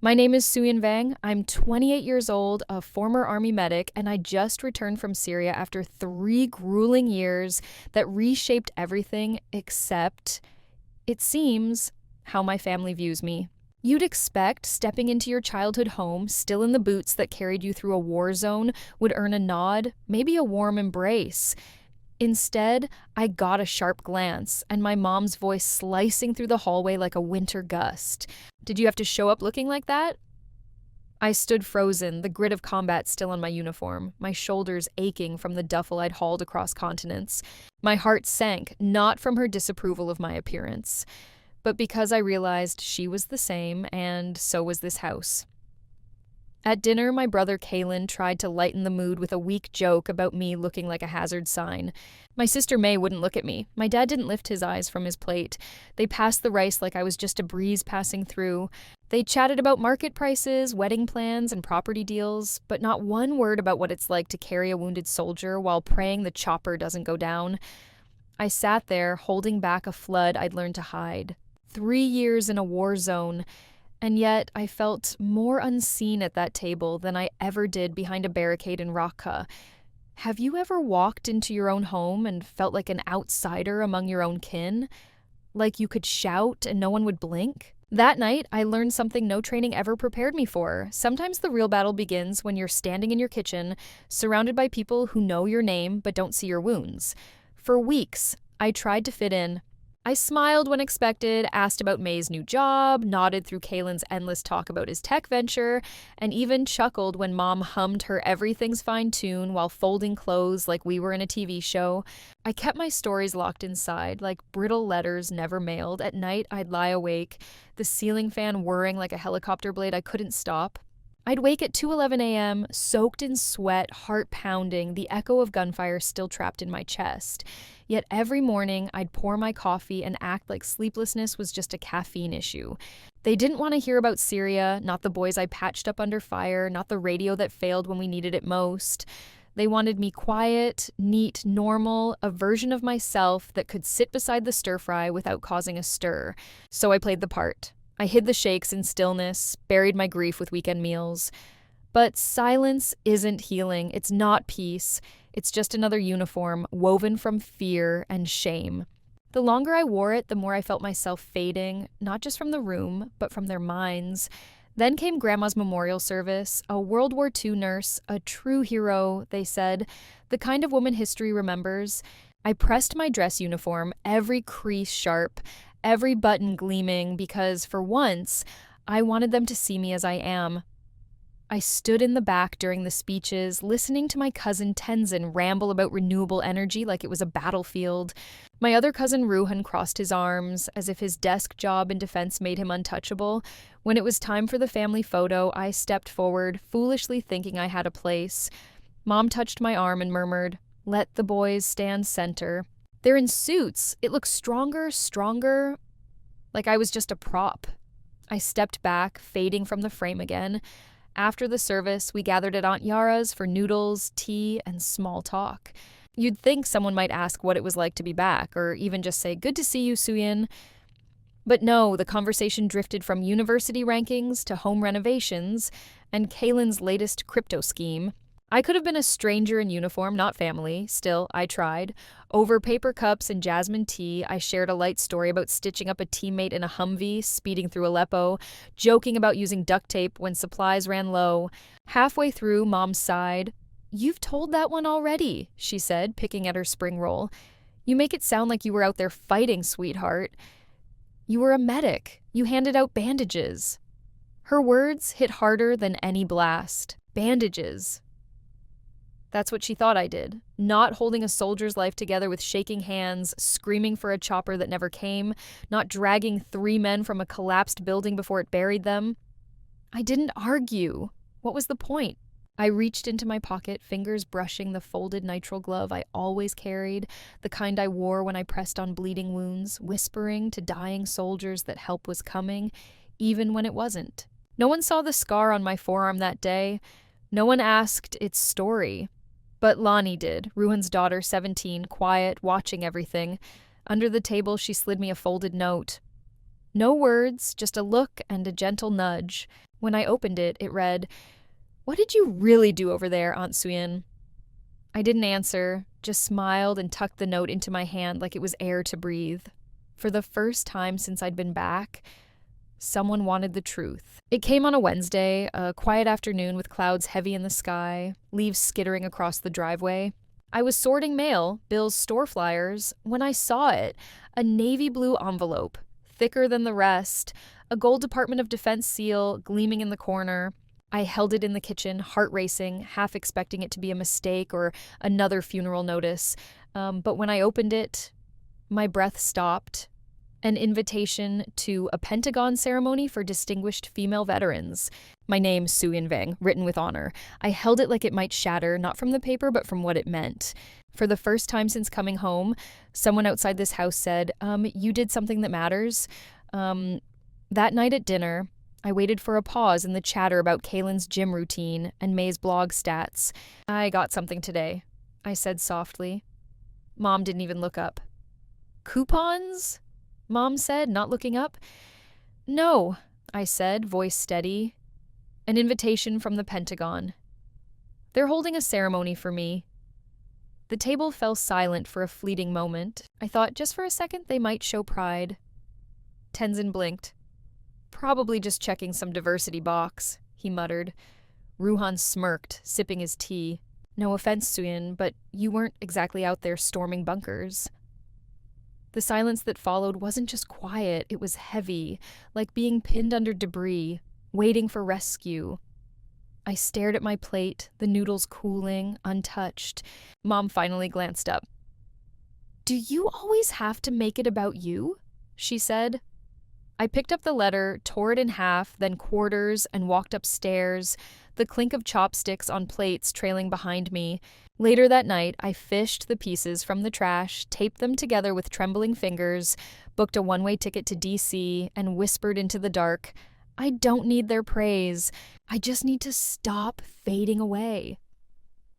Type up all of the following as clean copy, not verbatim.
My name is Suyin Vang. I'm 28 years old, a former Army medic, and I just returned from Syria after 3 grueling years that reshaped everything except, it seems, how my family views me. You'd expect stepping into your childhood home, still in the boots that carried you through a war zone, would earn a nod, maybe a warm embrace. Instead, I got a sharp glance and my mom's voice slicing through the hallway like a winter gust. Did you have to show up looking like that? I stood frozen, the grit of combat still on my uniform, my shoulders aching from the duffel I'd hauled across continents. My heart sank, not from her disapproval of my appearance, but because I realized she was the same, and so was this house. At dinner, my brother Kalen tried to lighten the mood with a weak joke about me looking like a hazard sign. My sister May wouldn't look at me. My dad didn't lift his eyes from his plate. They passed the rice like I was just a breeze passing through. They chatted about market prices, wedding plans, and property deals, but not one word about what it's like to carry a wounded soldier while praying the chopper doesn't go down. I sat there, holding back a flood I'd learned to hide. 3 years in a war zone, and yet I felt more unseen at that table than I ever did behind a barricade in Raqqa. Have you ever walked into your own home and felt like an outsider among your own kin? Like you could shout and no one would blink? That night, I learned something no training ever prepared me for. Sometimes the real battle begins when you're standing in your kitchen, surrounded by people who know your name but don't see your wounds. For weeks, I tried to fit in. I smiled when expected, asked about May's new job, nodded through Kalen's endless talk about his tech venture, and even chuckled when Mom hummed her Everything's Fine tune while folding clothes like we were in a TV show. I kept my stories locked inside, like brittle letters never mailed. At night, I'd lie awake, the ceiling fan whirring like a helicopter blade I couldn't stop. I'd wake at 2:11 a.m., soaked in sweat, heart pounding, the echo of gunfire still trapped in my chest. Yet every morning, I'd pour my coffee and act like sleeplessness was just a caffeine issue. They didn't want to hear about Syria, not the boys I patched up under fire, not the radio that failed when we needed it most. They wanted me quiet, neat, normal, a version of myself that could sit beside the stir-fry without causing a stir. So I played the part. I hid the shakes in stillness, buried my grief with weekend meals. But silence isn't healing. It's not peace. It's just another uniform woven from fear and shame. The longer I wore it, the more I felt myself fading, not just from the room, but from their minds. Then came Grandma's memorial service, a World War II nurse, a true hero, they said, the kind of woman history remembers. I pressed my dress uniform, every crease sharp, every button gleaming, because for once, I wanted them to see me as I am. I stood in the back during the speeches, listening to my cousin Tenzin ramble about renewable energy like it was a battlefield. My other cousin Ruhan crossed his arms, as if his desk job in defense made him untouchable. When it was time for the family photo, I stepped forward, foolishly thinking I had a place. Mom touched my arm and murmured, "Let the boys stand center." They're in suits. It looks stronger, like I was just a prop. I stepped back, fading from the frame again. After the service, we gathered at Aunt Yara's for noodles, tea, and small talk. You'd think someone might ask what it was like to be back, or even just say, "Good to see you, Suyin." But no, the conversation drifted from university rankings to home renovations and Kalen's latest crypto scheme. I could have been a stranger in uniform, not family. Still, I tried. Over paper cups and jasmine tea, I shared a light story about stitching up a teammate in a Humvee, speeding through Aleppo, joking about using duct tape when supplies ran low. Halfway through, Mom sighed. "You've told that one already," she said, picking at her spring roll. "You make it sound like you were out there fighting, sweetheart. You were a medic. You handed out bandages." Her words hit harder than any blast. Bandages. That's what she thought I did. Not holding a soldier's life together with shaking hands, screaming for a chopper that never came, not dragging 3 men from a collapsed building before it buried them. I didn't argue. What was the point? I reached into my pocket, fingers brushing the folded nitrile glove I always carried, the kind I wore when I pressed on bleeding wounds, whispering to dying soldiers that help was coming, even when it wasn't. No one saw the scar on my forearm that day. No one asked its story. But Lonnie did, Ruhan's daughter, 17, quiet, watching everything. Under the table, she slid me a folded note. No words, just a look and a gentle nudge. When I opened it, it read, "What did you really do over there, Aunt Suyin?" I didn't answer, just smiled and tucked the note into my hand like it was air to breathe. For the first time since I'd been back, someone wanted the truth. It came on a Wednesday, a quiet afternoon with clouds heavy in the sky, leaves skittering across the driveway. I was sorting mail, Bill's store flyers, when I saw it, a navy blue envelope, thicker than the rest, a gold Department of Defense seal gleaming in the corner. I held it in the kitchen, heart racing, half expecting it to be a mistake or another funeral notice. But when I opened it, my breath stopped. An invitation to a Pentagon ceremony for distinguished female veterans. My name, Suyin Vang, written with honor. I held it like it might shatter, not from the paper, but from what it meant. For the first time since coming home, someone outside this house said, "You did something that matters." That night at dinner, I waited for a pause in the chatter about Kaylin's gym routine and May's blog stats. "I got something today," I said softly. Mom didn't even look up. "Coupons?" Mom said, not looking up. "No," I said, voice steady. "An invitation from the Pentagon. They're holding a ceremony for me." The table fell silent for a fleeting moment. I thought just for a second they might show pride. Tenzin blinked. "Probably just checking some diversity box," he muttered. Ruhan smirked, sipping his tea. "No offense, Suyin, but you weren't exactly out there storming bunkers." The silence that followed wasn't just quiet, it was heavy, like being pinned under debris, waiting for rescue. I stared at my plate, the noodles cooling, untouched. Mom finally glanced up. "Do you always have to make it about you?" she said. I picked up the letter, tore it in half, then quarters, and walked upstairs, the clink of chopsticks on plates trailing behind me. Later that night, I fished the pieces from the trash, taped them together with trembling fingers, booked a one-way ticket to D.C., and whispered into the dark, "I don't need their praise. I just need to stop fading away."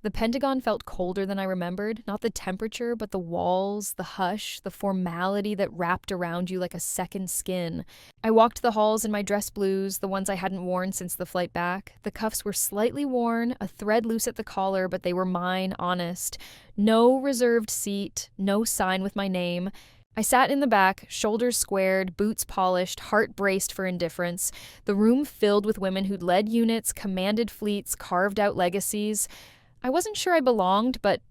The Pentagon felt colder than I remembered, not the temperature, but the walls, the hush, the formality that wrapped around you like a second skin. I walked the halls in my dress blues, the ones I hadn't worn since the flight back. The cuffs were slightly worn, a thread loose at the collar, but they were mine, honest. No reserved seat, no sign with my name. I sat in the back, shoulders squared, boots polished, heart braced for indifference. The room filled with women who'd led units, commanded fleets, carved out legacies. I wasn't sure I belonged, but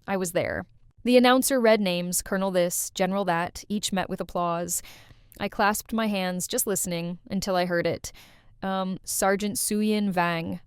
I was there. The announcer read names, Colonel this, General that, each met with applause. I clasped my hands, just listening, until I heard it. Sergeant Suyin Vang.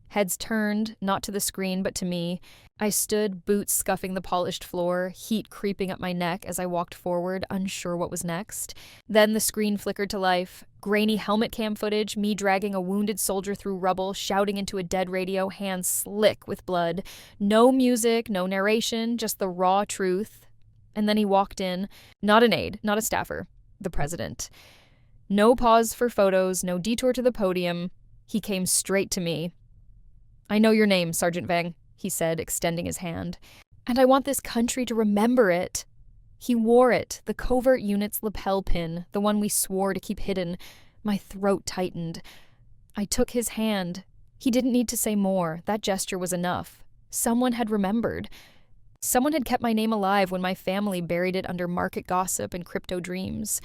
Heads turned, not to the screen, but to me. I stood, boots scuffing the polished floor, heat creeping up my neck as I walked forward, unsure what was next. Then the screen flickered to life. Grainy helmet cam footage, me dragging a wounded soldier through rubble, shouting into a dead radio, hands slick with blood. No music, no narration, just the raw truth. And then he walked in. Not an aide, not a staffer. The president. No pause for photos, no detour to the podium. He came straight to me. "I know your name, Sergeant Vang," he said, extending his hand. "And I want this country to remember it." He wore it, the covert unit's lapel pin, the one we swore to keep hidden. My throat tightened. I took his hand. He didn't need to say more. That gesture was enough. Someone had remembered. Someone had kept my name alive when my family buried it under market gossip and crypto dreams.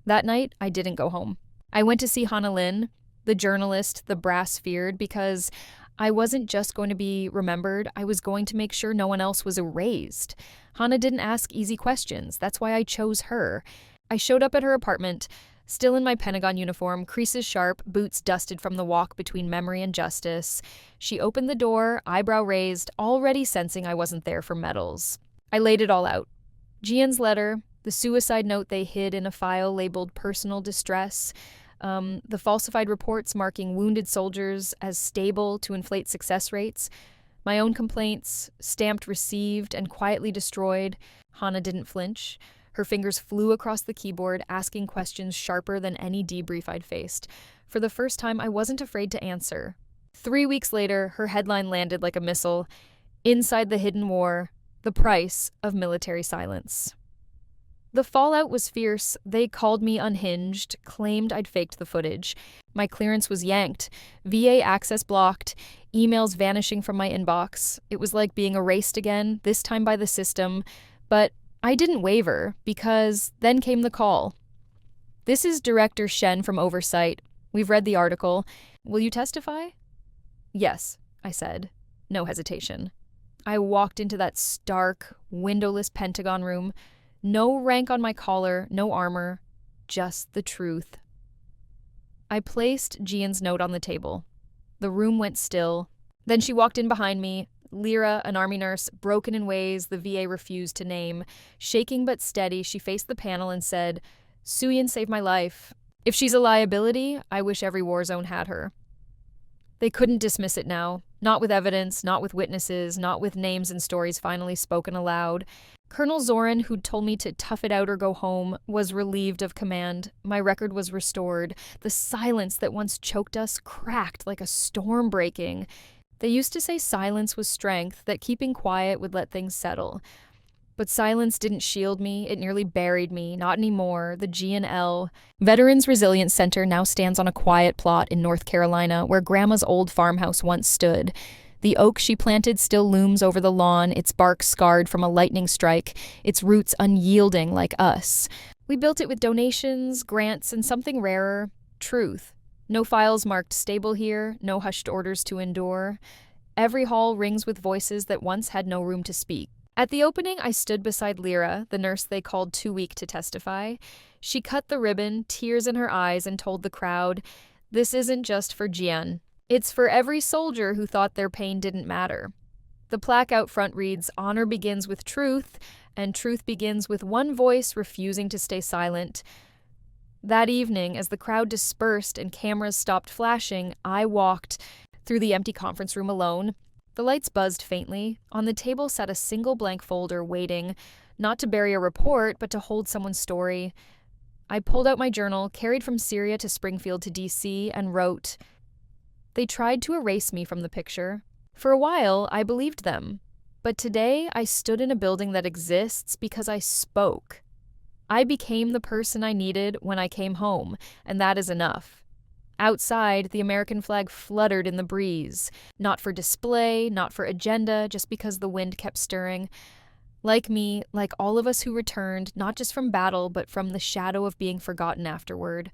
That night, I didn't go home. I went to see Hannah Lin, the journalist the brass feared, because I wasn't just going to be remembered, I was going to make sure no one else was erased. Hannah didn't ask easy questions, that's why I chose her. I showed up at her apartment, still in my Pentagon uniform, creases sharp, boots dusted from the walk between memory and justice. She opened the door, eyebrow raised, already sensing I wasn't there for medals. I laid it all out. Jian's letter, the suicide note they hid in a file labeled personal distress, the falsified reports marking wounded soldiers as stable to inflate success rates, my own complaints, stamped received and quietly destroyed. Hannah didn't flinch. Her fingers flew across the keyboard, asking questions sharper than any debrief I'd faced. For the first time, I wasn't afraid to answer. 3 weeks later, her headline landed like a missile. "Inside the Hidden War, the Price of Military Silence." The fallout was fierce. They called me unhinged, claimed I'd faked the footage. My clearance was yanked, VA access blocked, emails vanishing from my inbox. It was like being erased again, this time by the system. But I didn't waver, because then came the call. "This is Director Shen from Oversight. We've read the article. Will you testify?" "Yes," I said. No hesitation. I walked into that stark, windowless Pentagon room. No rank on my collar, no armor, just the truth. I placed Jian's note on the table. The room went still. Then she walked in behind me, Lyra, an army nurse, broken in ways the VA refused to name. Shaking but steady, she faced the panel and said, "Suyin saved my life. If she's a liability, I wish every war zone had her." They couldn't dismiss it now. Not with evidence, not with witnesses, not with names and stories finally spoken aloud. Colonel Zoran, who'd told me to tough it out or go home, was relieved of command. My record was restored. The silence that once choked us cracked like a storm breaking. They used to say silence was strength, that keeping quiet would let things settle. But silence didn't shield me, it nearly buried me, not anymore. The G&L. Veterans Resilience Center now stands on a quiet plot in North Carolina where Grandma's old farmhouse once stood. The oak she planted still looms over the lawn, its bark scarred from a lightning strike, its roots unyielding like us. We built it with donations, grants, and something rarer, truth. No files marked stable here, no hushed orders to endure. Every hall rings with voices that once had no room to speak. At the opening, I stood beside Lyra, the nurse they called too weak to testify. She cut the ribbon, tears in her eyes, and told the crowd, "This isn't just for Jian. It's for every soldier who thought their pain didn't matter." The plaque out front reads, "Honor begins with truth, and truth begins with one voice refusing to stay silent." That evening, as the crowd dispersed and cameras stopped flashing, I walked through the empty conference room alone. The lights buzzed faintly. On the table sat a single blank folder waiting, not to bury a report, but to hold someone's story. I pulled out my journal, carried from Syria to Springfield to DC, and wrote. They tried to erase me from the picture. For a while, I believed them. But today, I stood in a building that exists because I spoke. I became the person I needed when I came home, and that is enough. Outside, the American flag fluttered in the breeze, not for display, not for agenda, just because the wind kept stirring. Like me, like all of us who returned, not just from battle, but from the shadow of being forgotten afterward.